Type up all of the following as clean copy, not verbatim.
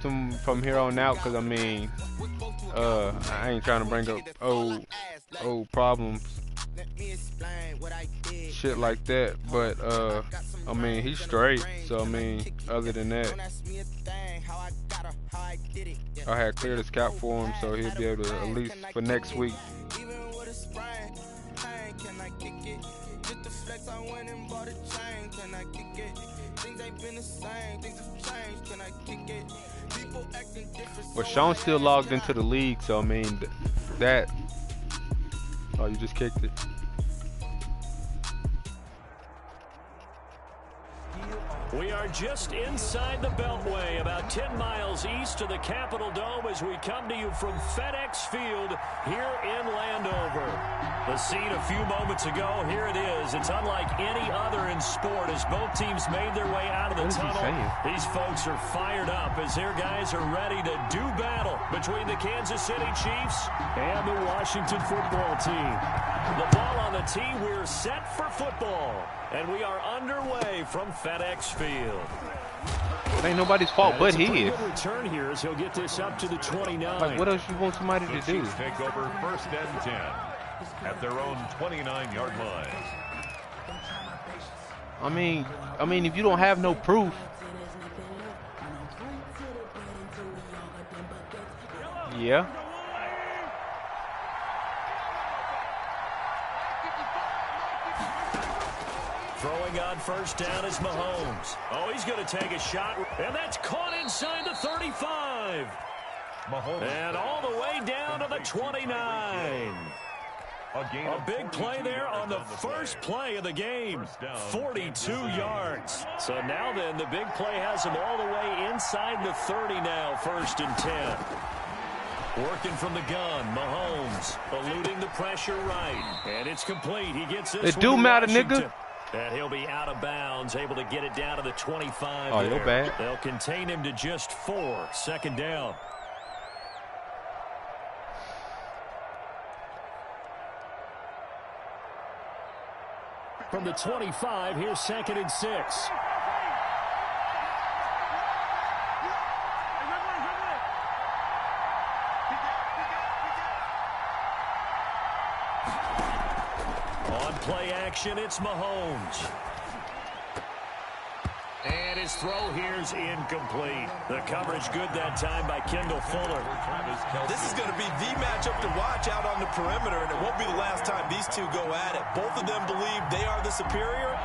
from here on out, because I mean, I ain't trying to bring up old problems, shit like that. But I mean, he's straight. So I mean, other than that, I had cleared his cap for him, so he'll be able to, at least for next week. But Sean's still logged into the league, so I mean, that. Oh, you just kicked it. We are just inside the Beltway, about 10 miles east of the Capitol Dome as we come to you from FedEx Field here in Landover. The scene a few moments ago, here it is. It's unlike any other in sport as both teams made their way out of the tunnel. These folks are fired up as their guys are ready to do battle between the Kansas City Chiefs and the Washington football team. The ball on the tee, we're set for football. And we are underway from FedEx Field. It ain't nobody's fault but his. Good return here as he'll get this up to the 29. Like, what else you want somebody to do? Take over 1st and 10 at their own 29-yard line. I mean, if you don't have no proof, yeah. Throwing on 1st down is Mahomes. Oh, he's going to take a shot, and that's caught inside the 35. Mahomes. And all the way down to the 29. A big play there on the first play of the game. 42 yards. So now then, the big play has him all the way inside the 30 now, 1st and 10. Working from the gun, Mahomes eluding the pressure right. And it's complete. He gets this. It do matter, nigga. And he'll be out of bounds, able to get it down to the 25. Oh, you're bad. They'll contain him to just 4. 2nd down. From the 25, here's 2nd and 6. On play action, it's Mahomes. And his throw here's incomplete. The coverage good that time by Kendall Fuller. This is going to be the matchup to watch out on the perimeter, and it won't be the last time these two go at it. Both of them believe they are the superior.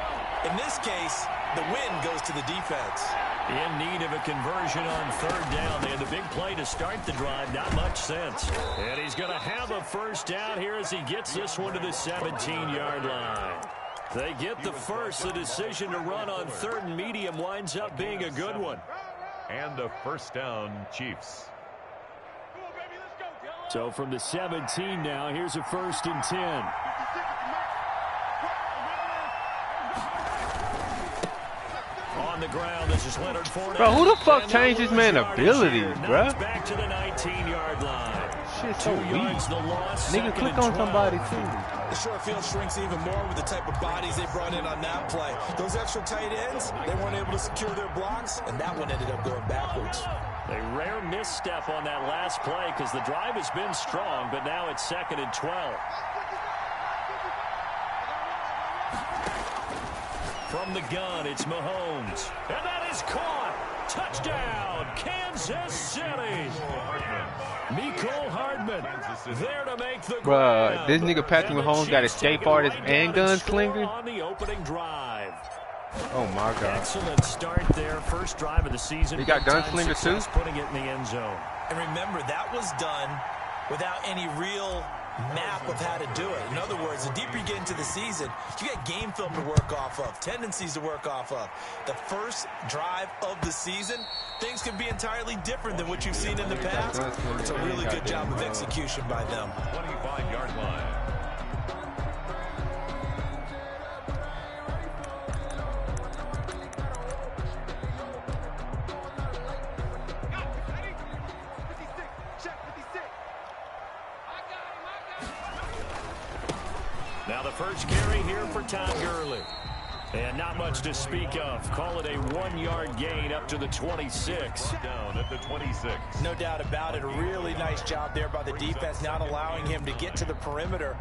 In this case, the win goes to the defense. In need of a conversion on 3rd down. They had the big play to start the drive. Not much sense. And he's going to have a 1st down here as he gets this one to the 17-yard line. They get the first. The decision to run on 3rd and medium winds up being a good one. And a 1st down, Chiefs. So from the 17 now, here's a 1st and 10. On the ground, this is Leonard Fournette. Bro, who the fuck changed this man's abilities, bro? Back to the 19-yard line. Shit so weak. Nigga, click on somebody too. The short field shrinks even more with the type of bodies they brought in on that play. Those extra tight ends, they weren't able to secure their blocks, and that one ended up going backwards. A rare misstep on that last play because the drive has been strong, but now it's 2nd and 12. From the gun, it's Mahomes. And that is caught. Touchdown, Kansas City. Mecole Hardman there to make the grab. Bruh, this nigga Patrick Mahomes got escape artist and gunslinger on the opening drive. Oh my God. Excellent start there. First drive of the season. He got gunslinger too? Putting it in the end zone. And remember, that was done without any real map of how to do it. In other words, the deeper you get into the season, you get game film to work off of, tendencies to work off of. The first drive of the season, things can be entirely different than what you've seen in the past. It's a really good job of execution by them. 25-yard line. Now the first carry here for Todd Gurley. And not much to speak of. Call it a 1-yard gain up to the 26. Down at the 26. No doubt about it. A really nice job there by the defense, not allowing him to get to the perimeter.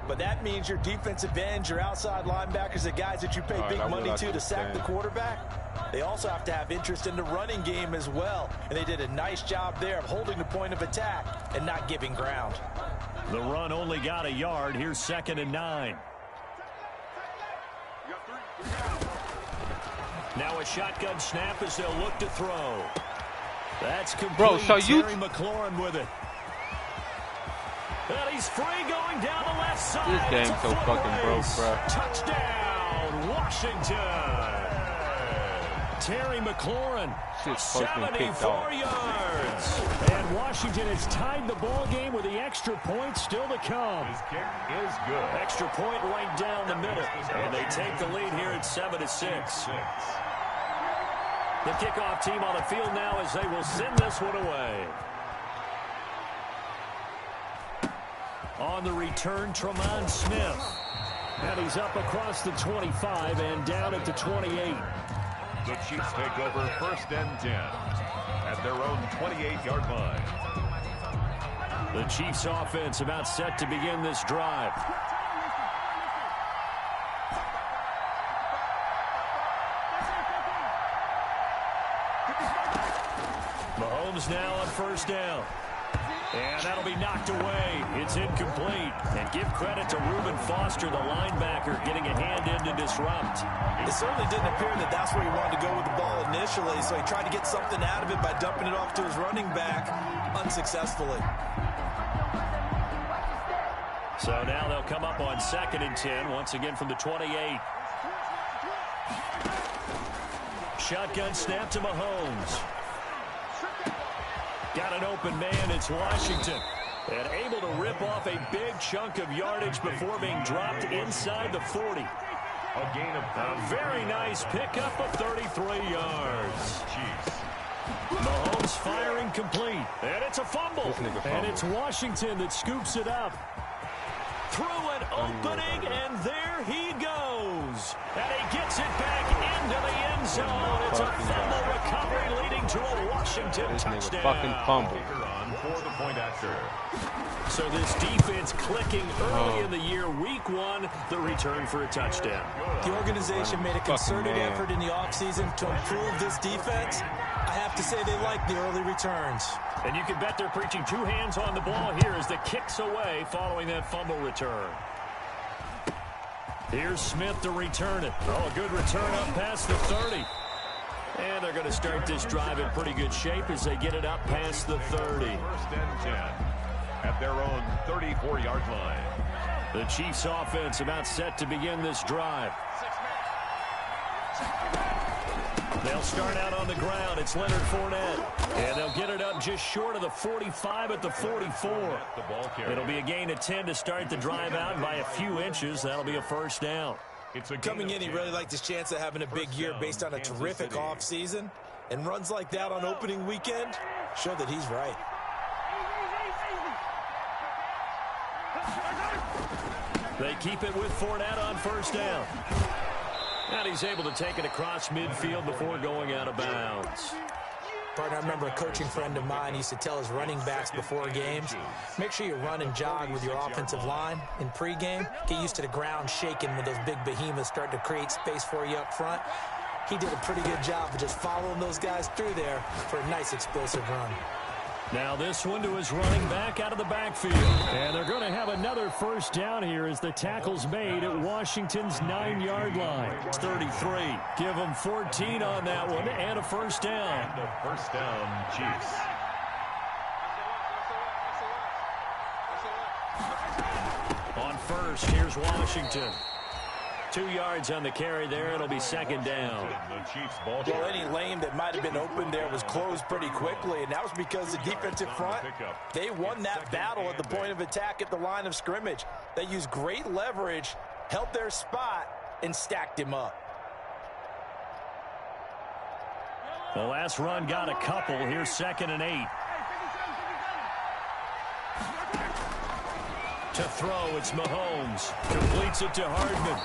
But that means your defensive ends, your outside linebackers, the guys that you pay big money to sack the quarterback, they also have to have interest in the running game as well. And they did a nice job there of holding the point of attack and not giving ground. The run only got a yard. Here's 2nd and 9. Now a shotgun snap as they'll look to throw. That's complete. Bro, so Terry McLaurin with it. And he's free going down the left side. This game's so fucking broke, bro. Touchdown, Washington. Terry McLaurin, 74 yards. And Washington has tied the ball game with the extra point still to come. His kick is good. Extra point right down the middle. And they take the lead here at 7-6. The kickoff team on the field now as they will send this one away. On the return, Tremont Smith. And he's up across the 25 and down at the 28. The Chiefs take over 1st and 10 at their own 28-yard line. The Chiefs offense about set to begin this drive. Mahomes now on 1st down. And that'll be knocked away. It's incomplete. And give credit to Reuben Foster, the linebacker, getting a hand in to disrupt. It certainly didn't appear that that's where he wanted to go with the ball initially, so he tried to get something out of it by dumping it off to his running back unsuccessfully. So now they'll come up on 2nd and 10, once again from the 28. Shotgun snap to Mahomes. Got an open man, it's Washington. And able to rip off a big chunk of yardage before being dropped inside the 40. A gain of A very nice pickup of 33 yards. Chiefs. Mahomes firing complete. And it's a fumble. Fumble. And it's Washington that scoops it up. Through an opening, and there he goes. And he gets it back into the end zone. It's a fumble recovery leading to a Washington This nigga touchdown. fucking fumble. On for the point after. So this defense clicking early in the year. Week 1, the return for a touchdown. The organization made a concerted man. effort in the offseason to improve this defense. I have to say they like the early returns. And you can bet they're preaching 2 hands on the ball here as the kicks away following that fumble return. Here's Smith to return it. Oh, a good return up past the 30. And they're going to start this drive in pretty good shape as they get it up past the 30. 1st and 10 at their own 34-yard line. The Chiefs offense about set to begin this drive. They'll start out on the ground. It's Leonard Fournette. And they'll get it up just short of the 45 at the 44. The ball carrier. It'll be a gain of 10 to start the drive out by a few inches. That'll be a 1st down. It's a Coming in, he really liked his chance of having a big year based on a terrific offseason. And runs like that on opening weekend show that he's right. They keep it with Fournette on 1st down. And he's able to take it across midfield before going out of bounds. Partner, I remember a coaching friend of mine used to tell his running backs before games, make sure you run and jog with your offensive line in pregame. Get used to the ground shaking when those big behemoths start to create space for you up front. He did a pretty good job of just following those guys through there for a nice explosive run. Now this one to his running back out of the backfield. And they're going to have another 1st down here as the tackle's made at Washington's 9-yard line. It's 33. Give them 14 on that one and a 1st down. And a 1st down, Chiefs. On 1st, here's Washington. 2 yards on the carry there. It'll be 2nd down. The Chiefs ball Well, carrier. any lane that might have been open there was closed pretty quickly, and that was because the defensive front, they won that battle at the point of attack at the line of scrimmage. They used great leverage, held their spot, and stacked him up. The last run got a couple. Here's 2nd and 8. To throw, it's Mahomes. Completes it to Hardman.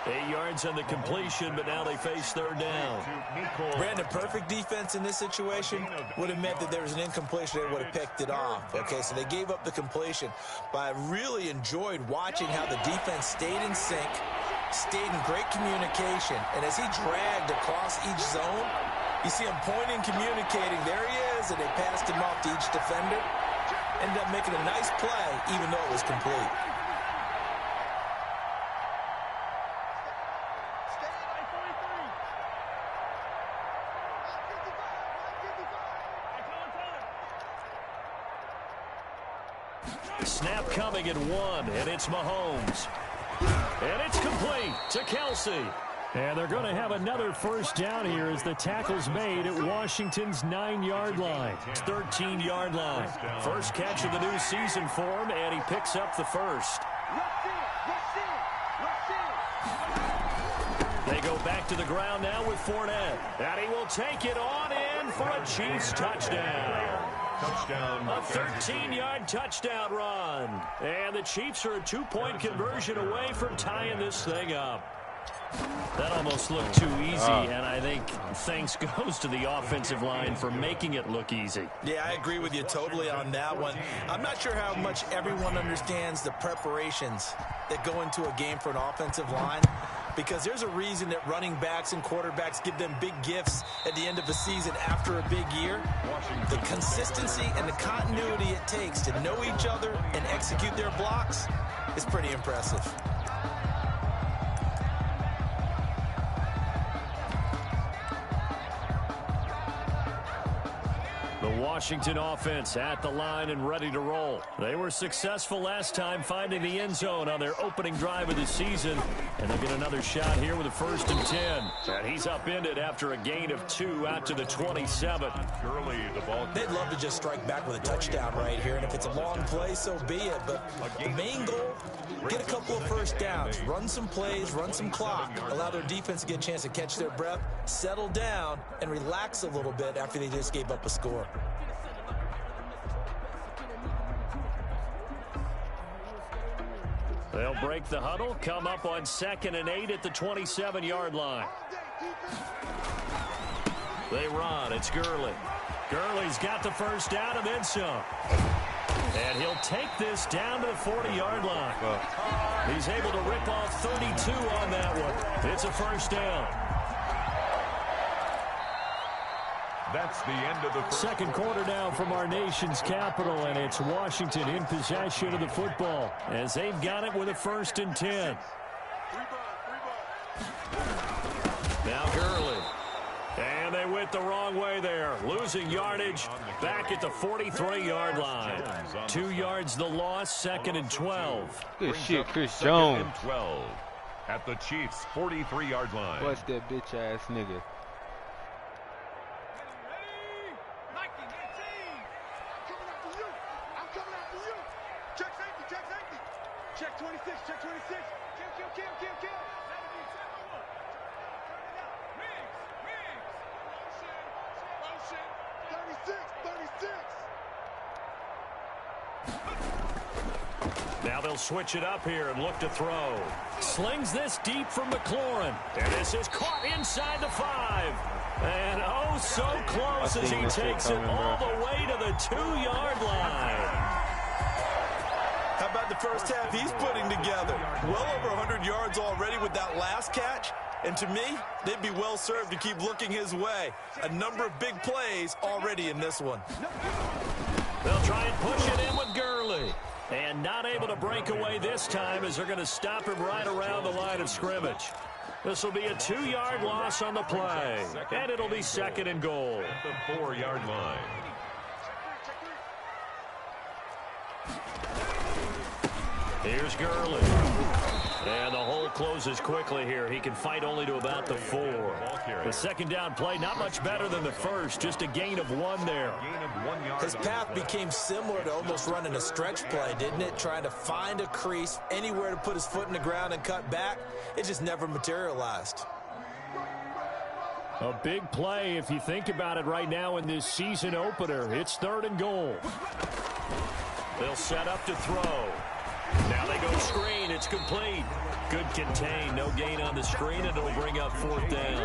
8 yards on the completion, but now they face third down. Brandon, perfect defense in this situation would have meant that there was an incompletion. They would have picked it off. Okay, so they gave up the completion. But I really enjoyed watching how the defense stayed in sync, stayed in great communication. And as he dragged across each zone, you see him pointing, communicating. There he is, and they passed him off to each defender. Ended up making a nice play, even though it was complete. Snap coming at 1, and it's Mahomes. And it's complete to Kelsey. And they're going to have another first down here as the tackle's made at Washington's 9-yard line. 13-yard line. First catch of the new season for him, and he picks up the first. They go back to the ground now with Fournette. And he will take it on in for a Chiefs touchdown. A 13-yard touchdown run. And the Chiefs are a 2-point conversion away from tying this thing up. That almost looked too easy, and I think thanks goes to the offensive line for making it look easy. Yeah, I agree with you totally on that one. I'm not sure how much everyone understands the preparations that go into a game for an offensive line, because there's a reason that running backs and quarterbacks give them big gifts at the end of a season after a big year. The consistency and the continuity it takes to know each other and execute their blocks is pretty impressive. The Washington offense at the line and ready to roll. They were successful last time finding the end zone on their opening drive of the season. And they'll get another shot here with a 1st and 10. And he's upended after a gain of 2 out to the 27. They'd love to just strike back with a touchdown right here. And if it's a long play, so be it. But the main goal, get a couple of first downs, run some plays, run some clock, allow their defense to get a chance to catch their breath, settle down, and relax a little bit after they just gave up a score. They'll break the huddle, come up on 2nd and 8 at the 27-yard line. They run. It's Gurley. Gurley's got the first down and then some. And he'll take this down to the 40-yard line. He's able to rip off 32 on that one. It's a first down. That's the end of the first. Second quarter now from our nation's capital, and it's Washington in possession of the football as they've got it with a 1st and 10. Now Gurley. And they went the wrong way there. Losing yardage back at the 43-yard line. 2 yards the loss, 2nd and 12. Good shit, Chris Jones. 12 at the Chiefs' 43-yard line. What's that bitch-ass nigga? Check 26, check 26. Kill. Now they'll switch it up here and look to throw. Slings this deep from McLaurin. And this is caught inside the 5. And oh, so close as he takes it all the way to the 2-yard line. How about the first half he's putting together? Well over 100 yards already with that last catch. And to me, they'd be well served to keep looking his way. A number of big plays already in this one. They'll try and push it in with Gurley. And not able to break away this time as they're going to stop him right around the line of scrimmage. This will be a 2-yard loss on the play. And it'll be 2nd and goal. At the 4-yard line. Here's Gurley. And the hole closes quickly here. He can fight only to about the 4. The second down play, not much better than the first. Just a gain of 1 there. His path became similar to almost running a stretch play, didn't it? Trying to find a crease, anywhere to put his foot in the ground and cut back. It just never materialized. A big play if you think about it right now in this season opener. It's 3rd and goal. They'll set up to throw. Now they go screen. It's complete. Good contain. No gain on the screen, and it'll bring up 4th down.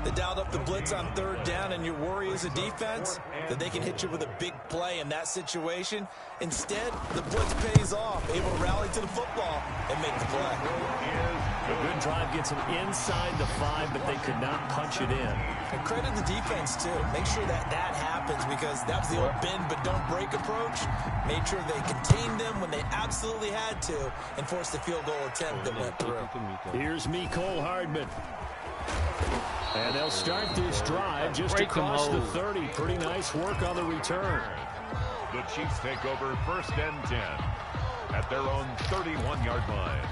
They dialed up the blitz on 3rd down, and your worry as a defense that they can hit you with a big play in that situation. Instead, the blitz pays off, able to rally to the football and make the play. A good drive gets them inside the 5, but they could not punch it in. And credit the defense, too. Make sure that happens, because that was the old bend but don't break approach. Made sure they contained them when they absolutely had to and forced the field goal attempt that went through. Here's Mecole Hardman. And they'll start this drive just across the 30. Pretty nice work on the return. The Chiefs take over 1st and 10 at their own 31-yard line.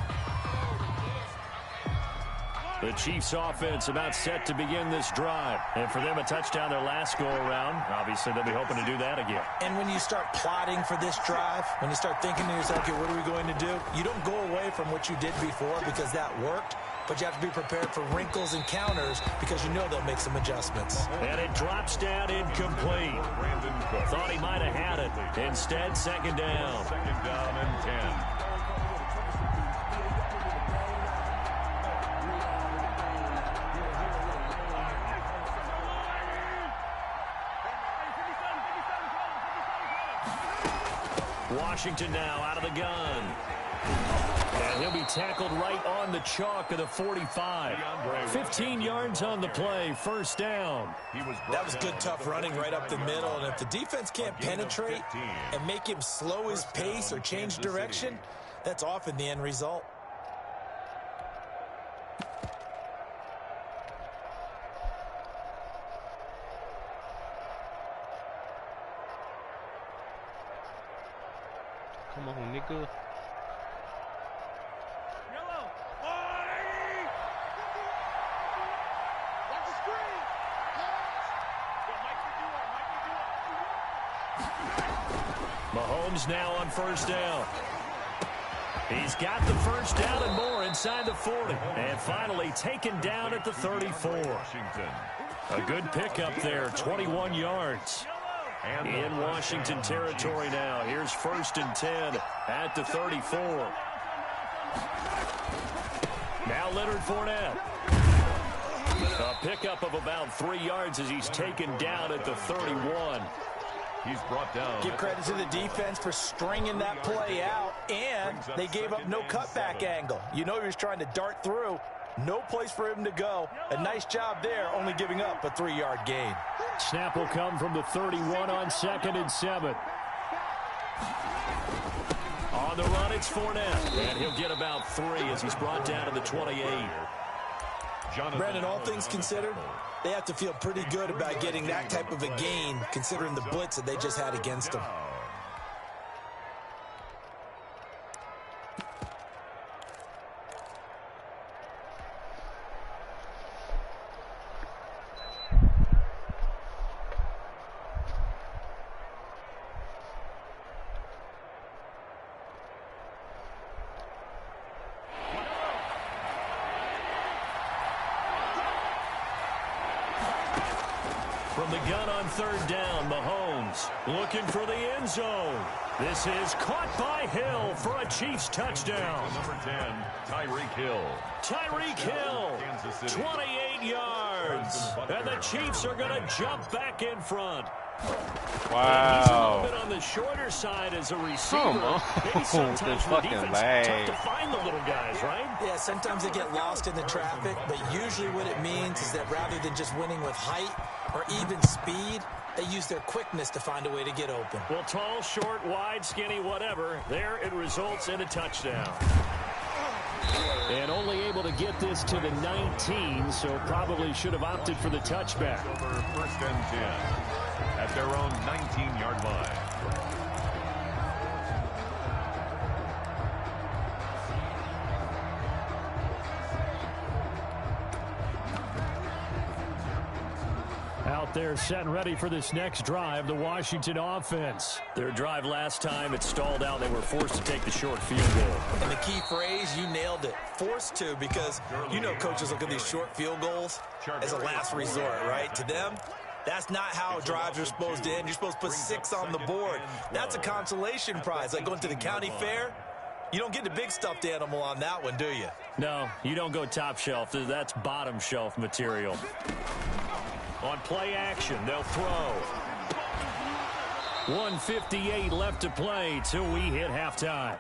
The Chiefs offense about set to begin this drive. And for them, a touchdown their last go-around. Obviously, they'll be hoping to do that again. And when you start plotting for this drive, when you start thinking to yourself, okay, what are we going to do? You don't go away from what you did before because that worked. But you have to be prepared for wrinkles and counters because you know they'll make some adjustments. And it drops down incomplete. Thought he might have had it. Instead, 2nd down. 2nd down and 10. Washington now out of the gun. And he'll be tackled right on the chalk of the 45. 15 yards on the play, 1st down. That was good, tough running right up the middle. And if the defense can't penetrate and make him slow his pace or change direction, that's often the end result. Come on, nigga. Mahomes now on 1st down. He's got the 1st down and more inside the 40. And finally taken down at the 34. A good pickup there, 21 yards. In Washington territory now. Here's 1st and 10 at the 34. Now Leonard Fournette. A pickup of about 3 yards as he's taken down at the 31. He's brought down. Give credit to the defense for stringing that play out, and they gave up no cutback angle. You know he was trying to dart through. No place for him to go. A nice job there, only giving up a 3-yard gain. Snap will come from the 31 on 2nd and 7. On the run, it's Fournette. And he'll get about 3 as he's brought down to the 28. Brandon, all things considered, they have to feel pretty good about getting that type of a gain, considering the blitz that they just had against them. From the gun on 3rd down, Mahomes looking for the end zone. This is caught by Hill for a Chiefs touchdown. Number 10, Tyreek Hill. Tyreek Hill, 28 yards. And the Chiefs are going to jump back in front. Wow. He's a little bit on the shorter side as a receiver. Maybe sometimes the defense tough to find the little guys, right? Yeah, sometimes they get lost in the traffic, but usually what it means is that rather than just winning with height or even speed, they use their quickness to find a way to get open. Well, tall, short, wide, skinny, whatever, there it results in a touchdown. And only able to get this to the 19, so probably should have opted for the touchback. Over 1st and 10 at their own 19-yard line. Out there set and ready for this next drive, the Washington offense. Their drive last time, it stalled out. They were forced to take the short field goal. And the key phrase, you nailed it. Forced to, because you know coaches look at these short field goals as a last resort, right? To them, that's not how drives are supposed to end. You're supposed to put 6 on the board. That's a consolation prize, like going to the county fair. You don't get the big stuffed animal on that one, do you? No, you don't go top shelf. That's bottom shelf material. On play action, they'll throw. 1:58 left to play till we hit halftime.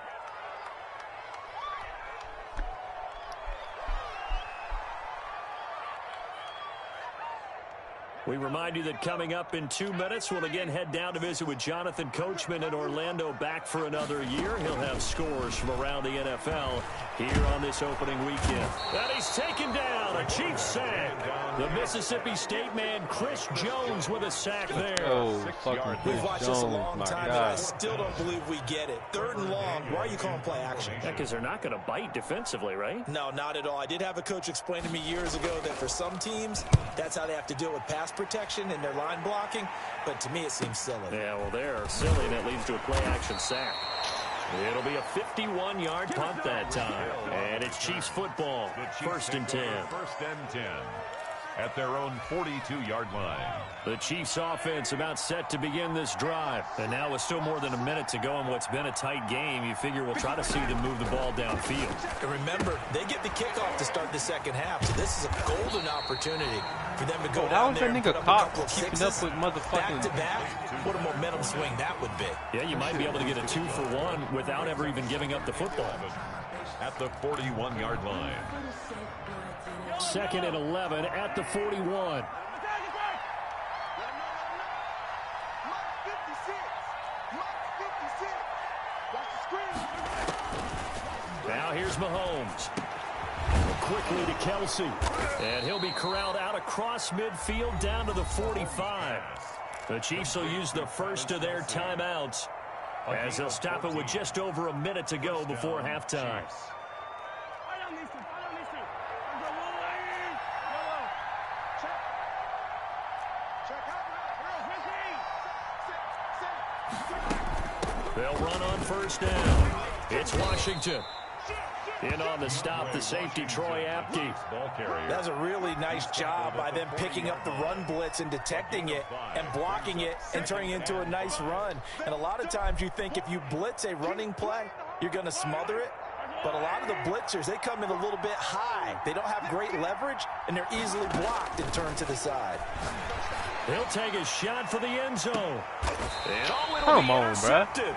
We remind you that coming up in 2 minutes, we'll again head down to visit with Jonathan Coachman in Orlando, back for another year. He'll have scores from around the NFL here on this opening weekend. And he's taken down, a Chiefs sack. The Mississippi State man, Chris Jones, with a sack there. Oh, fucking We've Chris watched this a Jones, long my time, and I God. still don't believe we get it. 3rd and long. Why are you calling play action? Yeah, because they're not going to bite defensively, right? No, not at all. I did have a coach explain to me years ago that for some teams, that's how they have to deal with pass protection and their line blocking. But to me, it seems silly. Yeah, well, they're silly, and it leads to a play-action sack. It'll be a 51-yard punt that time. And it's Chiefs football, The Chiefs 1st and take 10. over 1st and 10 at their own 42-yard line. The Chiefs offense about set to begin this drive. And now with still more than a minute to go in what's been a tight game, you figure we'll try to see them move the ball downfield. And remember, they get the kickoff to start the second half, so this is a golden opportunity for them to go How down is there that and nigga put up a Cox couple of keeping sixes up with motherfucking- back-to-back. What a momentum swing that would be. Yeah, you might be able to get a 2-for-1 without ever even giving up the football. At the 41-yard line. 2nd and 11 at the 41. Now here's Mahomes. Quickly to Kelsey. And he'll be corralled out across midfield down to the 45. The Chiefs will use the first of their timeouts as they'll stop it with just over a minute to go before halftime. They'll run on 1st down. It's Washington. In on the stop, the safety, Troy Apke. Ball carrier. That's a really nice job by them picking up the run blitz and detecting it and blocking it and turning it into a nice run. And a lot of times you think if you blitz a running play, you're going to smother it. But a lot of the blitzers, they come in a little bit high. They don't have great leverage, and they're easily blocked and turned to the side. He'll take a shot for the end zone. And Come on, bruh.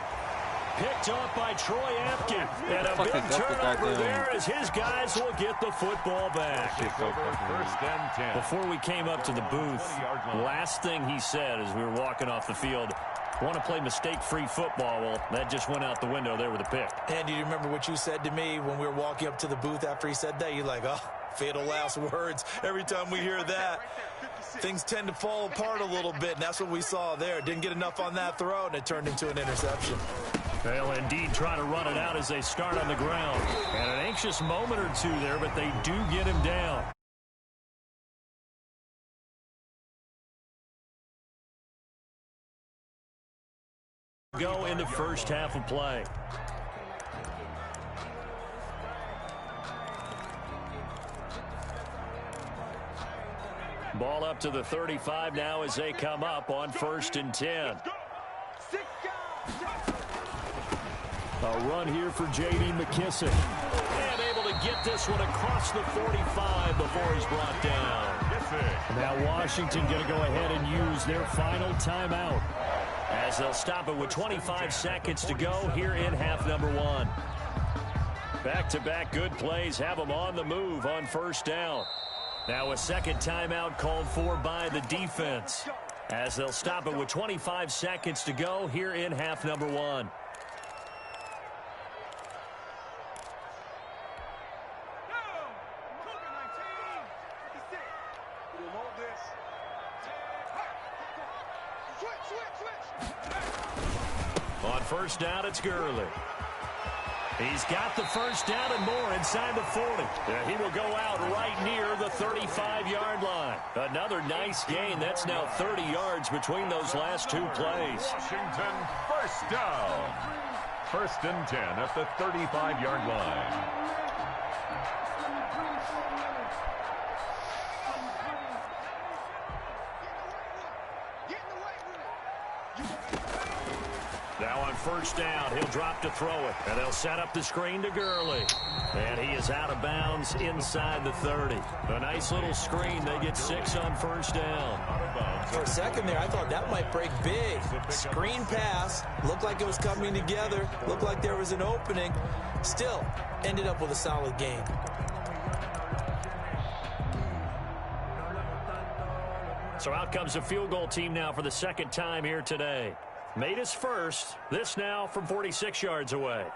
Picked off by Troy Apke. And a Fuck big is that the turnover goddamn- there as his guys will get the football back. Shit, so fucking weird. 1st and 10. Before we came up to the booth, last thing he said as we were walking off the field, want to play mistake-free football. Well, that just went out the window there with a pick. And do you remember what you said to me when we were walking up to the booth after he said that? You're like, oh, fatal last words. Every time we hear that, things tend to fall apart a little bit, and that's what we saw there. Didn't get enough on that throw, and it turned into an interception. They'll indeed try to run it out as they start on the ground. And an anxious moment or two there, but they do get him down. Go in the first half of play. Ball up to the 35 now as they come up on 1st and 10. A run here for J.D. McKissic. And able to get this one across the 45 before he's brought down. Now Washington going to go ahead and use their final timeout as they'll stop it with 25 seconds to go here in half number 1. Back-to-back good plays have them on the move on 1st down. Now a second timeout called for by the defense as they'll stop it with 25 seconds to go here in half number 1. On 1st down, it's Gurley. He's got the 1st down and more inside the 40. He will go out right near the 35-yard line. Another nice gain. That's now 30 yards between those last 2 plays. Washington 1st down. 1st and 10 at the 35-yard line. Now on first down, he'll drop to throw it. And they'll set up the screen to Gurley. And he is out of bounds inside the 30. A nice little screen. They get 6 on first down. For a second there, I thought that might break big. Screen pass. Looked like it was coming together. Looked like there was an opening. Still, ended up with a solid game. So out comes the field goal team now for the second time here today. Made his first. This now from 46 yards away.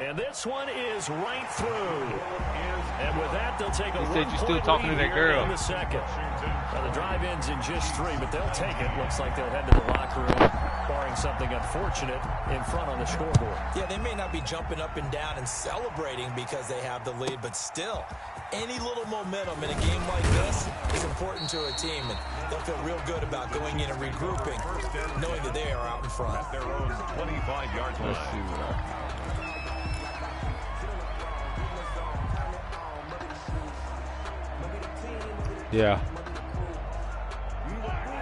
And this one is right through. And with that, they'll take a 1-point talking to lead that here girl in the second. Now, the drive ends in just 3, but they'll take it. Looks like they'll head to the locker room, barring something unfortunate in front on the scoreboard. Yeah, they may not be jumping up and down and celebrating because they have the lead, but still, any little momentum in a game like this is important to a team, and they'll feel real good about going in and regrouping, knowing that they are out in front. At their own 25-yard line. Yeah.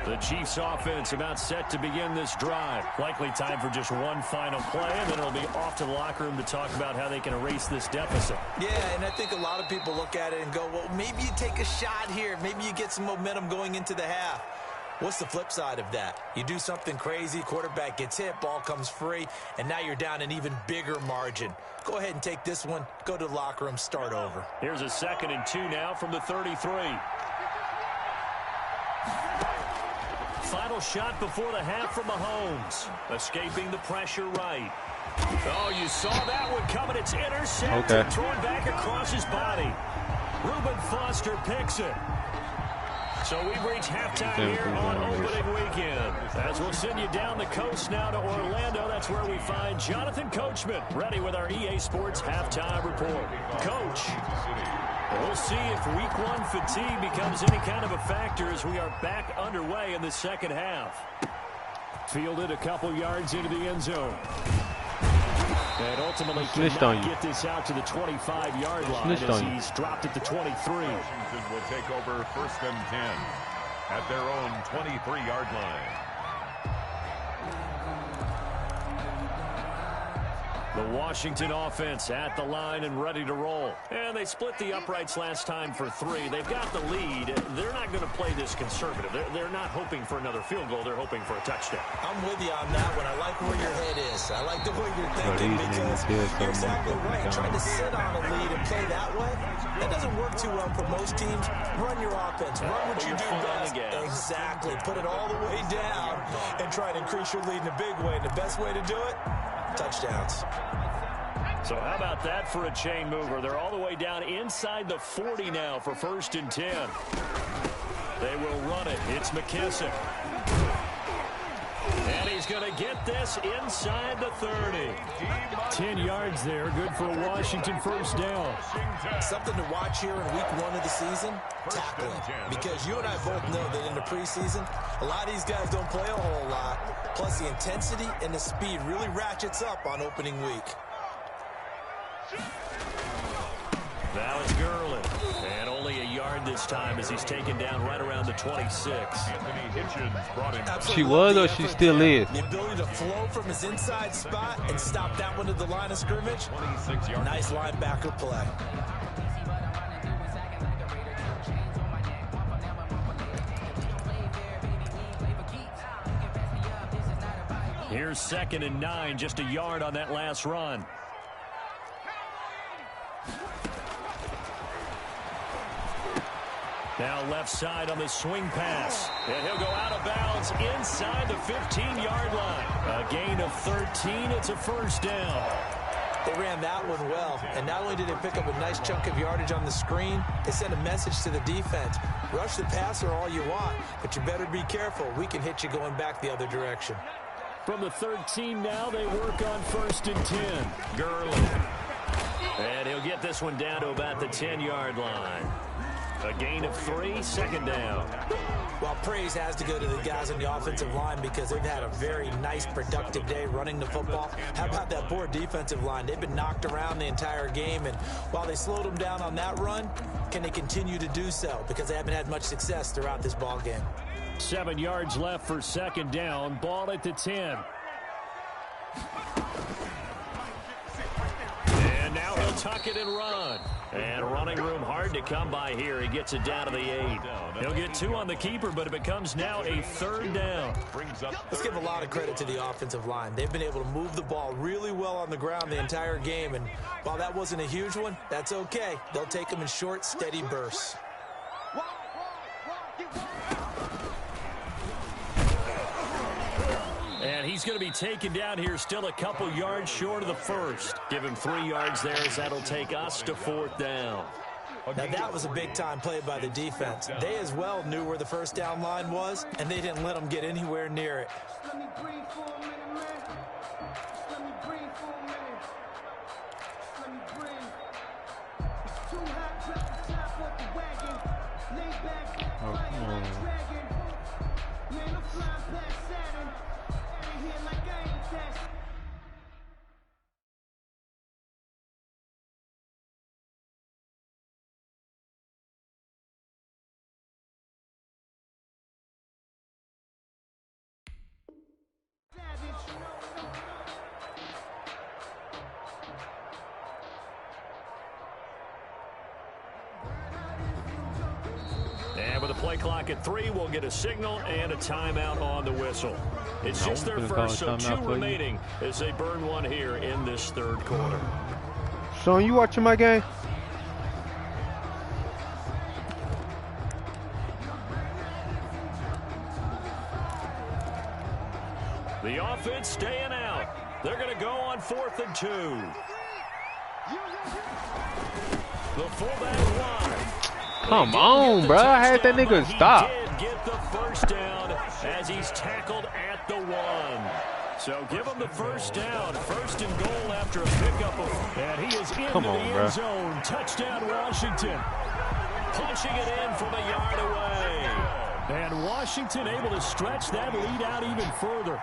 The Chiefs offense about set to begin this drive. Likely time for just one final play, and then it'll be off to the locker room to talk about how they can erase this deficit. Yeah, and I think a lot of people look at it and go, well, maybe you take a shot here. Maybe you get some momentum going into the half. What's the flip side of that? You do something crazy, quarterback gets hit, ball comes free, and now you're down an even bigger margin. Go ahead and take this one, go to the locker room, start over. Here's a 2nd and 2 now from the 33. Final shot before the half from Mahomes. Escaping the pressure right. Oh, you saw that one coming. It's intercepted. Okay. Thrown back across his body. Reuben Foster picks it. So we've reached halftime here on opening weekend. As we'll send you down the coast now to Orlando, that's where we find Jonathan Coachman ready with our EA Sports halftime report. Coach, we'll see if week 1 fatigue becomes any kind of a factor as we are back underway in the second half. Fielded a couple yards into the end zone. And ultimately cannot get this out to the 25-yard line as he's dropped at the 23. Washington will take over 1st and 10 at their own 23-yard line. The Washington offense at the line and ready to roll. And they split the uprights last time for 3. They've got the lead. They're not going to play this conservative. They're not hoping for another field goal. They're hoping for a touchdown. I'm with you on that one. I like where your head is. I like the way you're thinking because you're exactly right. Trying to sit on a lead and play that way, that doesn't work too well for most teams. Run your offense. Run what you do best. Exactly. Put it all the way down and try to increase your lead in a big way. And the best way to do it, touchdowns. So how about that for a chain mover? They're all the way down inside the 40 now for 1st and 10. They will run it. It's McKissick. And he's going to get this inside the 30. 10 yards there. Good for a Washington first down. Something to watch here in week 1 of the season, tackling. Because you and I both know that in the preseason, a lot of these guys don't play a whole lot. Plus the intensity and the speed really ratchets up on opening week. Now it's Gurley. And only a yard this time as he's taken down right around the 26. Anthony Hitchens brought him. She was or she still is? The ability to flow from his inside spot and stop that one at the line of scrimmage. 26 yards. Nice linebacker play. Here's 2nd and 9, just a yard on that last run. Now left side on the swing pass. And he'll go out of bounds inside the 15-yard line. A gain of 13. It's a first down. They ran that one well. And not only did they pick up a nice chunk of yardage on the screen, they sent a message to the defense. Rush the passer all you want, but you better be careful. We can hit you going back the other direction. From the 13 now, they work on 1st and 10. Gurley. And he'll get this one down to about the 10-yard line. A gain of 3, 2nd down. Well, praise has to go to the guys on the offensive line because they've had a very nice, productive day running the football. How about that poor defensive line? They've been knocked around the entire game, and while they slowed them down on that run, can they continue to do so? Because they haven't had much success throughout this ball game. 7 yards left for second down. Ball at the 10. And now he'll tuck it and run. And running room hard to come by here. He gets it down to the 8. He'll get 2 on the keeper, but it becomes now a 3rd down. Let's give a lot of credit to the offensive line. They've been able to move the ball really well on the ground the entire game. And while that wasn't a huge one, that's okay. They'll take them in short, steady bursts. And he's going to be taken down here still a couple yards short of the first. Give him 3 yards there as that'll take us to 4th down. Now that was a big-time play by the defense. They as well knew where the first down line was, and they didn't let them get anywhere near it. Let me breathe for a minute, man. Let me breathe for a minute. Let me breathe. It's too hot, drop the top off the wagon. Lay back, flying like a dragon. Man, I'm flying past Saturn. Out of here like I ain't test. And with the play clock at 3, we'll get a signal and a timeout on the whistle. It's just their first, so 2 remaining as they burn one here in this 3rd quarter. Sean, you watching my game? The offense staying out. They're going to go on 4th and 2. The fullback wide. Come on, bro. I had that nigga stop. He did get the first down as he's tackled at the 1. So give him the first down. 1st and goal after a pickup. And he is into the end zone. Touchdown, Washington. Punching it in from a yard away. And Washington able to stretch that lead out even further.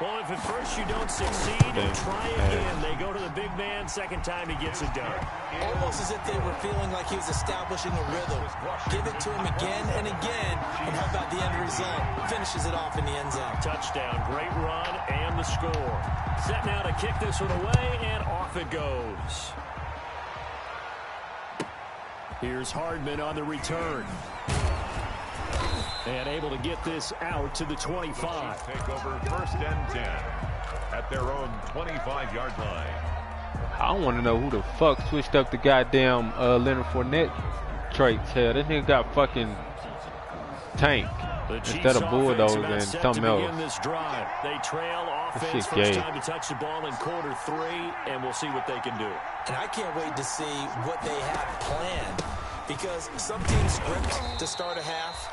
Well, if at first you don't succeed, try again. They go to the big man. Second time he gets it done. Almost as if they were feeling like he was establishing a rhythm. Give it to him again and again. And how about the end result? Finishes it off in the end zone. Touchdown, great run, and the score. Set now to kick this one away, and off it goes. Here's Hardman on the return. And able to get this out to the 25. Take over 1st and 10 at their own 25-yard line. I want to know who the fuck switched up the goddamn Leonard Fournette traits. Hell, this nigga got fucking Tank instead of Bulldogs and something else. This drive. They trail offense first time to touch the ball in quarter 3, and we'll see what they can do. And I can't wait to see what they have planned, because some teams script to start a half.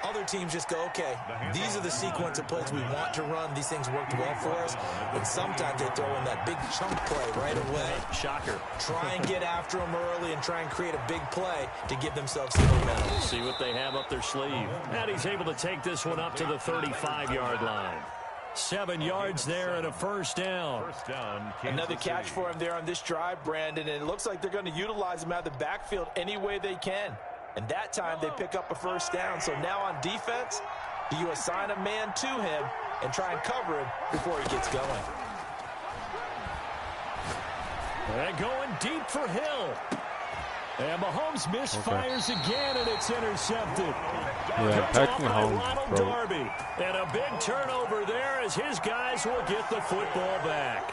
Other teams just go, okay, these are the sequence of plays we want to run. These things worked well for us. And sometimes they throw in that big chunk play right away. Shocker. Try and get after them early and try and create a big play to give themselves some momentum. See what they have up their sleeve. And he's able to take this one up to the 35-yard line. 7 yards there and a first down. Another catch for him there on this drive, Brandon. And it looks like they're going to utilize him out of the backfield any way they can. And that time they pick up a first down. So now on defense, do you assign a man to him and try and cover him before he gets going? And going deep for Hill. And Mahomes misfires again, and it's intercepted. Yeah, Patrick Mahomes, bro. Darby. And a big turnover there as his guys will get the football back.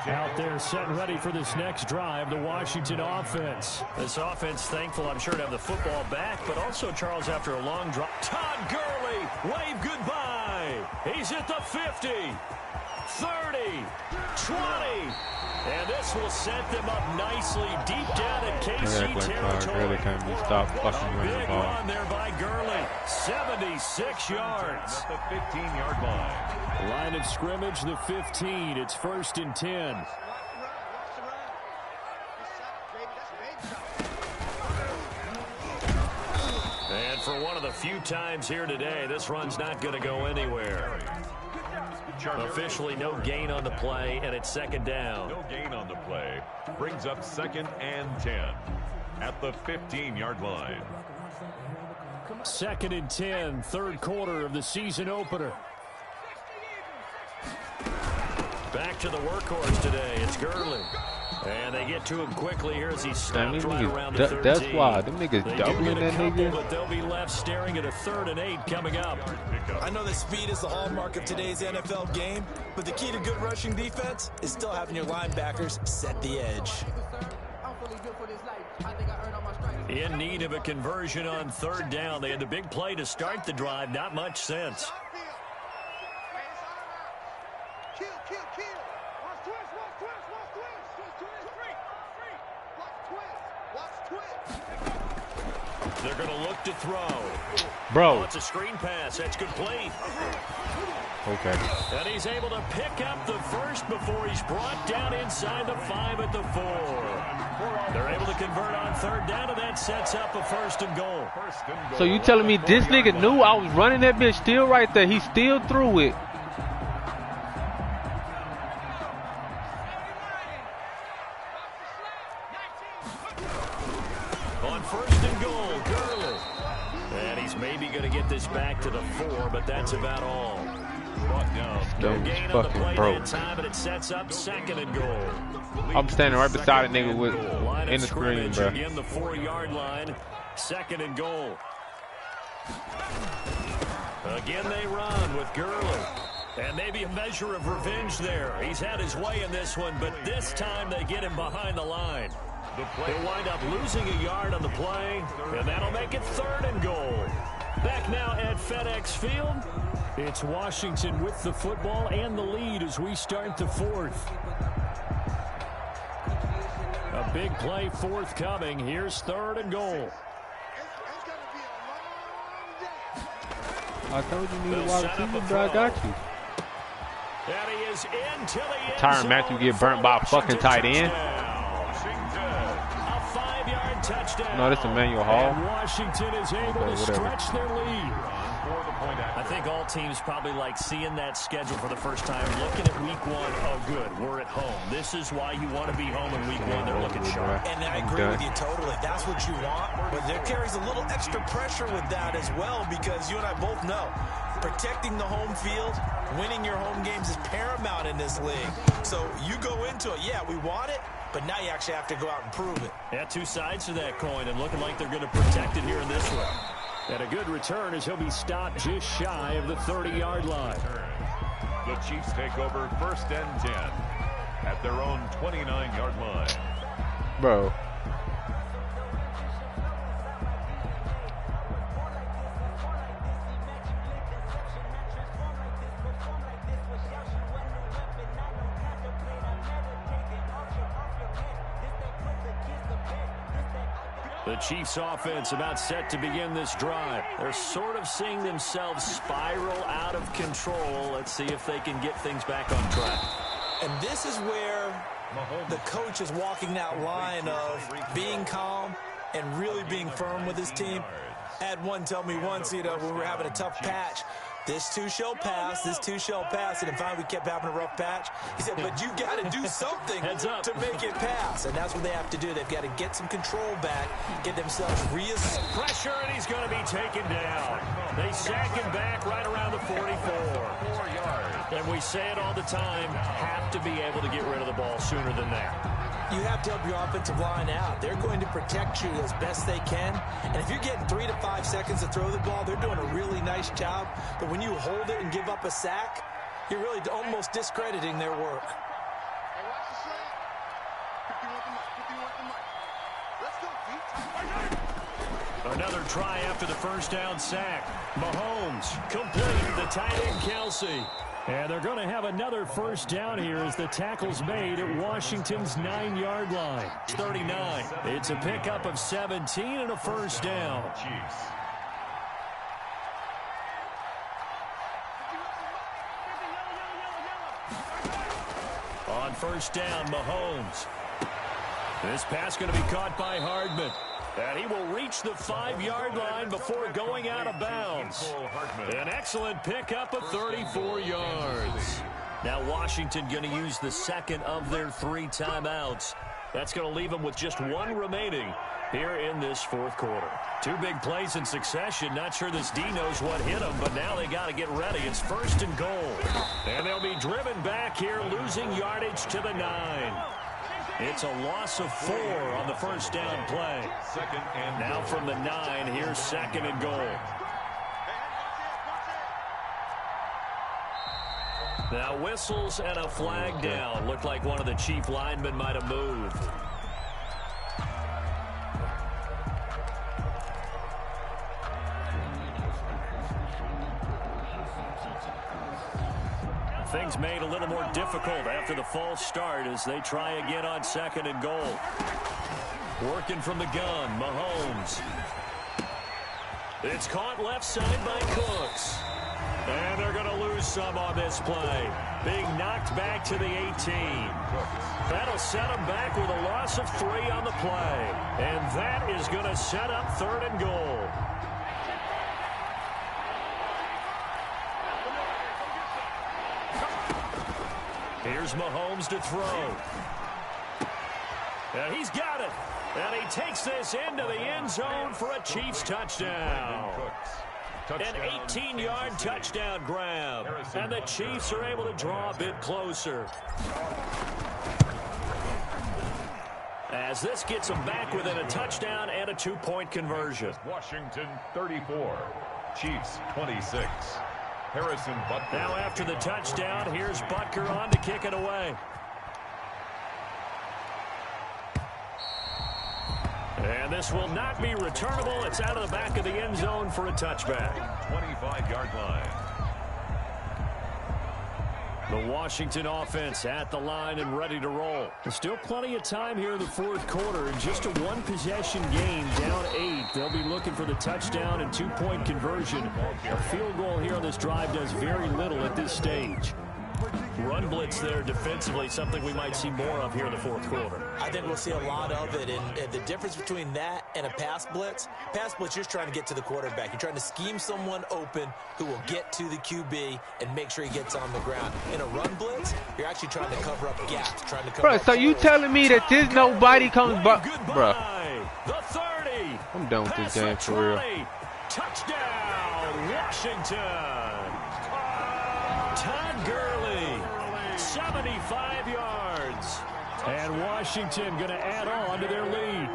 Out there set and ready for this next drive, the Washington offense. This offense thankful, I'm sure, to have the football back, but also, Charles, after a long drive. Todd Gurley, wave goodbye. He's at the 50, 30, 20. And this will set them up nicely deep down in KC territory. Really can't be stopped fucking running the ball. Big run there by Gurley. 76 yards. At the 15-yard line. Line of scrimmage, the 15. It's 1st and 10. And for one of the few times here today, this run's not going to go anywhere. Officially no gain on the play, and it's 2nd down. No gain on the play. Brings up 2nd and 10 at the 15-yard line. 2nd and 10, third quarter of the season opener. Back to the workhorse today. It's Gurley. And they get to him quickly here as he stops right around the 13. That's why them niggas doubling that nigga. But they'll be left staring at a 3rd and 8 coming up. I know that speed is the hallmark of today's NFL game, but the key to good rushing defense is still having your linebackers set the edge. In need of a conversion on 3rd down. They had the big play to start the drive. Not much sense. They're going to look to throw. Bro. Oh, it's a screen pass. That's complete. Okay. And he's able to pick up the first before he's brought down inside the 5 at the 4. They're able to convert on 3rd down, and that sets up a 1st and goal. So you telling me this nigga knew I was running that bitch still right there? He still threw it. On 1st and goal, Gurley. And he's maybe going to get this back to the 4, but that's about all. No gain on the play that time, but it sets up 2nd and goal. I'm standing right beside a nigga with in the screen, bro. Again, the 4-yard line, 2nd and goal. Again, they run with Gurley. And maybe a measure of revenge there. He's had his way in this one, but this time they get him behind the line. They'll wind up losing a yard on the play, and that'll make it 3rd and goal. Back now at FedEx Field, it's Washington with the football and the lead as we start the 4th. A big play forthcoming. Here's 3rd and goal. I told you need a wide receiver, bro. I got you. And he is into the end Tyrann Mathieu get burnt by a fucking tight end. A 5-yard touchdown. No, this is Emmanuel Hall. And Washington is able to whatever. stretch their lead. I think all teams probably like seeing that schedule for the first time, looking at week 1. Oh, good, we're at home. This is why you want to be home in week 1. They're looking sharp. And I agree with you totally. That's what you want. But there carries a little extra pressure with that as well, because you and I both know protecting the home field, winning your home games is paramount in this league. So you go into it, yeah, we want it, but now you actually have to go out and prove it. Yeah, 2 sides to that coin, and looking like they're going to protect it here in this one. And a good return as he'll be stopped just shy of the 30-yard line. The Chiefs take over 1st and 10 at their own 29-yard line. Bro. The Chiefs offense about set to begin this drive. They're sort of seeing themselves spiral out of control. Let's see if they can get things back on track. And this is where the coach is walking that line of being calm and really being firm with his team. I had one tell me once, when we were having a tough patch, this too shall pass, this too shall pass. And finally we kept having a rough patch. He said, but you got to do something to make it pass. And that's what they have to do. They've got to get some control back, get themselves pressure, and he's going to be taken down. They sack him back right around the 44. 4 yards. And we say it all the time, have to be able to get rid of the ball sooner than that. You have to help your offensive line out. They're going to protect you as best they can. And if you're getting 3 to 5 seconds to throw the ball, they're doing a really nice job. But when you hold it and give up a sack, you're really almost discrediting their work. Another try after the 1st down sack. Mahomes complete the tight end Kelsey. And they're going to have another 1st down here as the tackle's made at Washington's 9-yard line. 39. It's a pickup of 17 and a 1st down. On 1st down, Mahomes. This pass going to be caught by Hardman. And he will reach the 5-yard line before going out of bounds. An excellent pickup of 34 yards. Now Washington going to use the 2nd of their 3 timeouts. That's going to leave them with just 1 remaining. here in this fourth quarter. Two big plays in succession. Not sure this D knows what hit them, but now they got to get ready. It's 1st and goal. And they'll be driven back here, losing yardage to the 9. It's a loss of 4 on the first down play. Now from the 9, here's 2nd and goal. Now whistles and a flag down. Looked like one of the Chief linemen might have moved. Things made a little more difficult after the false start as they try again on 2nd and goal. Working from the gun, Mahomes. It's caught left side by Cooks. And they're going to lose some on this play. Being knocked back to the 18. That'll set them back with a loss of 3 on the play. And that is going to set up 3rd and goal. Here's Mahomes to throw. And he's got it. And he takes this into the end zone for a Chiefs touchdown. An 18-yard touchdown grab. And the Chiefs are able to draw a bit closer. As this gets them back within a touchdown and a 2-point conversion. Washington 34, Chiefs 26. Harrison Butker. Now after the touchdown, here's Butker on to kick it away. And this will not be returnable. It's out of the back of the end zone for a touchback. 25-yard line. The Washington offense at the line and ready to roll. There's still plenty of time here in the fourth quarter. In just a one-possession game, down 8. They'll be looking for the touchdown and 2-point conversion. A field goal here on this drive does very little at this stage. Run blitz there defensively, something we might see more of here in the fourth quarter. I think we'll see a lot of it, and the difference between that and a pass blitz, you're just trying to get to the quarterback. You're trying to scheme someone open who will get to the QB and make sure he gets on the ground. In a run blitz, you're actually trying to cover up gaps, trying to cover up so you telling me that this nobody comes back? Bro, the 30. I'm done with this game for real. Touchdown, Washington. Todd Gurley, 75 yards. And Washington going to add on to their lead.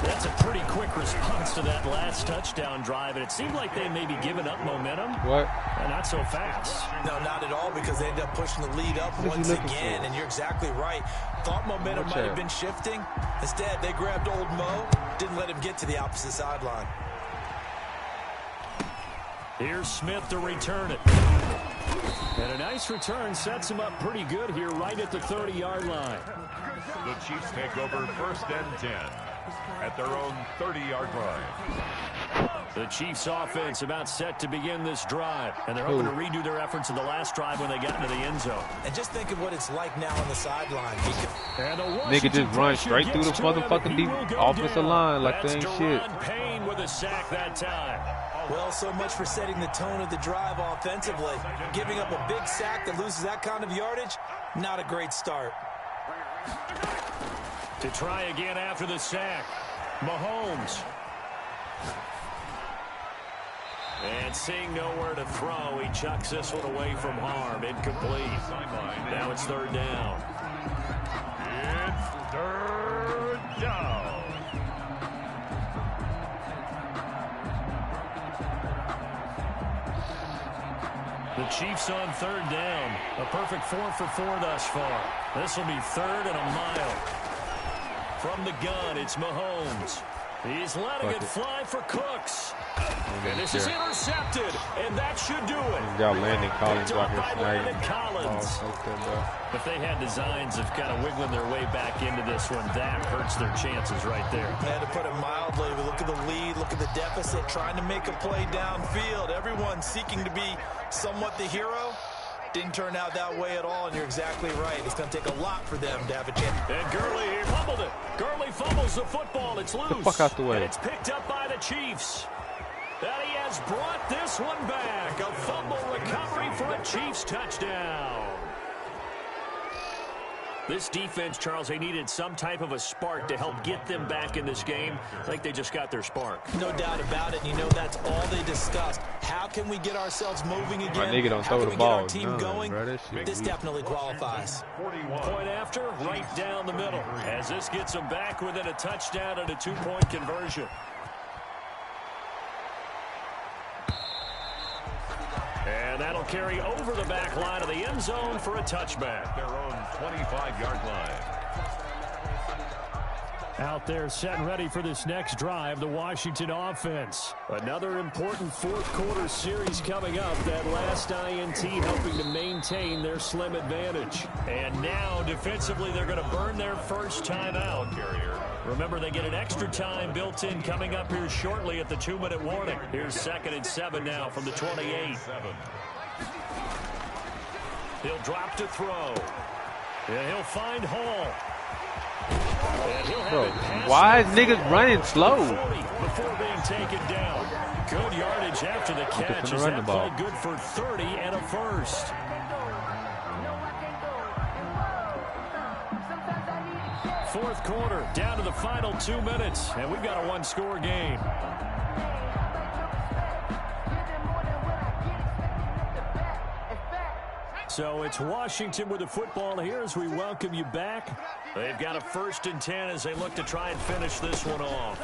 That's a pretty quick response to that last touchdown drive, and it seemed like they may be giving up momentum. What? Not so fast. No, not at all, because they ended up pushing the lead up once again, and you're exactly right. Thought momentum might have been shifting. Instead, they grabbed old Mo, didn't let him get to the opposite sideline. Here's Smith to return it. And a nice return sets him up pretty good here right at the 30-yard line. The Chiefs take over 1st and 10 at their own 30-yard line. The Chiefs offense about set to begin this drive. And they're hoping to redo their efforts in the last drive when they got into the end zone. And just think of what it's like now on the sideline. Nigga just run straight through the motherfucking deep offensive line like they ain't shit. Payne with a sack that time. Well, so much for setting the tone of the drive offensively. Giving up a big sack that loses that kind of yardage, not a great start. To try again after the sack, Mahomes. And seeing nowhere to throw, he chucks this one away from harm. Incomplete. Now it's 3rd down. It's 3rd down. The Chiefs on 3rd down. A perfect 4 for 4 thus far. This will be 3rd and a mile. From the gun, it's Mahomes. He's letting it fly for Cooks. And this is intercepted, and that should do it. You got Landon Collins out here Landon Collins. Oh, if they had designs of kind of wiggling their way back into this one, that hurts their chances right there. Yeah, to put it mildly, we look at the lead, look at the deficit, trying to make a play downfield. Everyone seeking to be somewhat the hero. Didn't turn out that way at all, and you're exactly right. It's going to take a lot for them to have a chance. And Gurley fumbled it. Gurley fumbles the football. It's loose. Get the fuck out the way. And it's picked up by the Chiefs. And he has brought this one back. A fumble recovery for a Chiefs touchdown. This defense, Charles, they needed some type of a spark to help get them back in this game. I think they just got their spark. No doubt about it. And you know that's all they discussed. How can we get ourselves moving again? My nigga don't How throw can the we ball. get our team None, going? bro. This definitely qualifies. Point after, right down the middle. As this gets them back within a touchdown and a 2-point conversion. And that'll carry over the back line of the end zone for a touchback. Their own 25-yard line. Out there set and ready for this next drive, the Washington offense. Another important fourth-quarter series coming up. That last INT helping to maintain their slim advantage. And now, defensively, they're going to burn their first timeout. Remember, they get an extra time built in coming up here shortly at the 2-minute warning. Here's 2nd and 7 now from the 28. He'll drop to throw. And he'll find Hall. Bro, why is niggas running slow? Before being taken down. Good yardage after the catch. Is that play good for 30 and a first? Fourth quarter, down to the final 2 minutes, and we've got a one-score game. So it's Washington with the football here as we welcome you back. They've got a 1st and 10 as they look to try and finish this one off.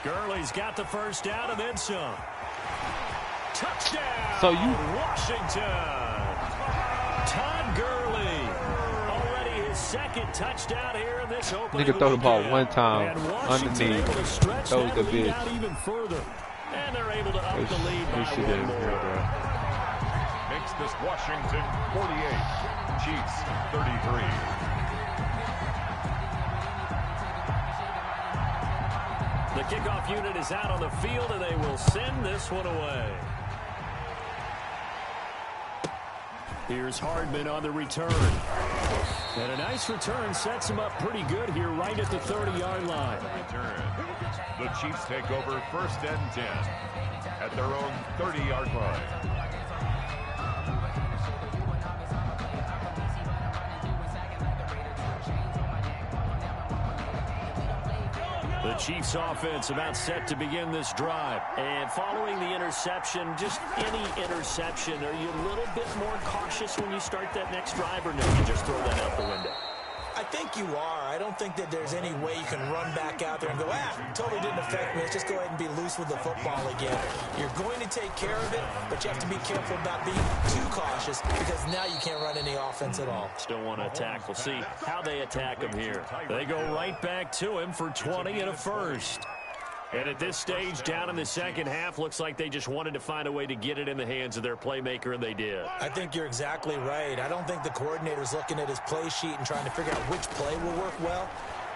Gurley's got the first down and then some. Touchdown, So you Washington. Todd Gurley. Already his 2nd touchdown here in this opening. nigga throw the ball weekend. one time And Washington able to underneath. stretch Throw that the lead bitch. out even further. And they're able to up the lead by This shit one is more. here, bro. Makes this Washington 48, Chiefs 33. The kickoff unit is out on the field, and they will send this one away. Here's Hardman on the return. And a nice return sets him up pretty good here right at the 30-yard line. Return. The Chiefs take over 1st and 10 at their own 30-yard line. The Chiefs offense about set to begin this drive. And following the interception, just any interception, are you a little bit more cautious when you start that next drive, or no, you just throw that out the window? I think you are. I don't think that there's any way you can run back out there and go, totally didn't affect me. Let's just go ahead and be loose with the football again. You're going to take care of it, but you have to be careful about being too cautious because now you can't run any offense at all. Still want to attack. We'll see how they attack him here. They go right back to him for 20 and a first. And at this stage, down in the second half, looks like they just wanted to find a way to get it in the hands of their playmaker, and they did. I think you're exactly right. I don't think the coordinator's looking at his play sheet and trying to figure out which play will work well.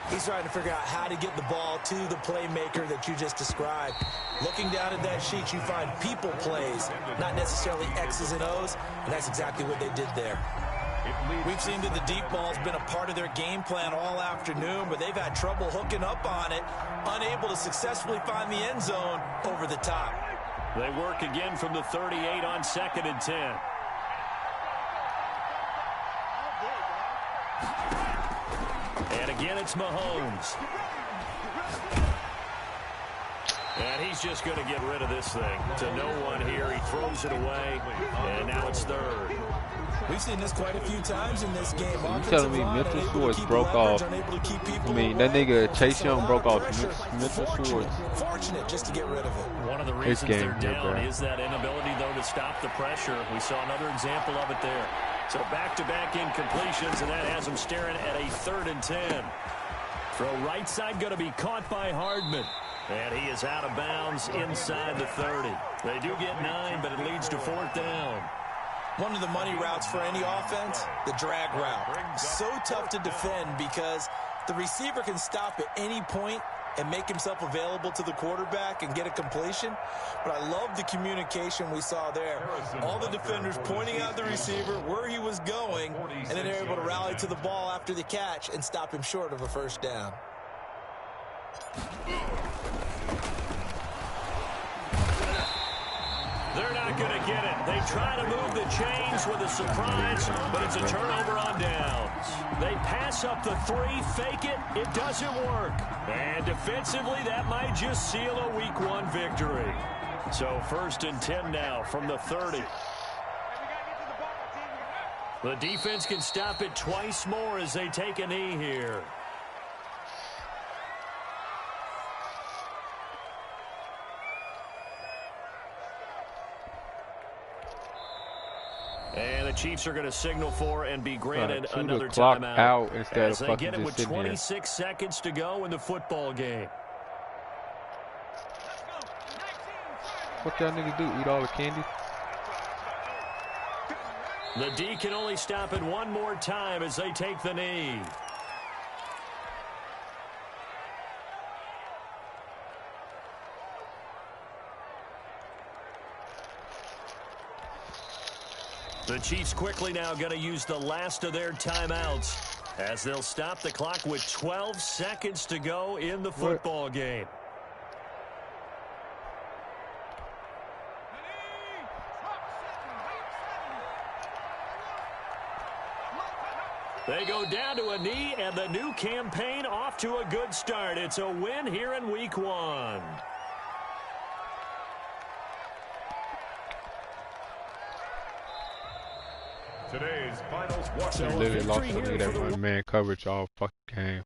He's trying to figure out how to get the ball to the playmaker that you just described. Looking down at that sheet, you find people plays, not necessarily X's and O's, and that's exactly what they did there. We've seen that the deep ball's been a part of their game plan all afternoon, but they've had trouble hooking up on it, unable to successfully find the end zone over the top. They work again from the 38 on 2nd and 10. And again, it's Mahomes. And he's just going to get rid of this thing to no one here. He throws it away, and now it's 3rd. We've seen this quite a few times in this game. You telling me Mitchell Schwartz broke off? I mean, that nigga Chase Young broke off Mitchell Schwartz. Fortunate just to get rid of it. One of the reasons they're down is that inability, though, to stop the pressure. We saw another example of it there. So back-to-back incompletions, and that has them staring at a 3rd and 10. Throw right side going to be caught by Hardman. And he is out of bounds inside the 30. They do get 9, but it leads to 4th down. One of the money routes for any offense, the drag route. So tough to defend because the receiver can stop at any point and make himself available to the quarterback and get a completion. But I love the communication we saw there. All the defenders pointing out the receiver, where he was going, and then they're able to rally to the ball after the catch and stop him short of a 1st down. They're not going to get it. They try to move the chains with a surprise, but it's a turnover on downs. They pass up the 3, fake it. It doesn't work. And defensively, that might just seal a Week 1 victory. So 1st and 10 now from the 30. The defense can stop it twice more as they take a knee here. And the Chiefs are going to signal for and be granted another timeout out instead as of they get it fucking with just 26 seconds to go in the football game. What y'all niggas do? Eat all the candy? The D can only stop it one more time as they take the knee. The Chiefs quickly now going to use the last of their timeouts as they'll stop the clock with 12 seconds to go in the football game. They go down to a knee, and the new campaign off to a good start. It's a win here in Week 1. Today's finals watch. They literally lost to me that one man coverage all fucking game.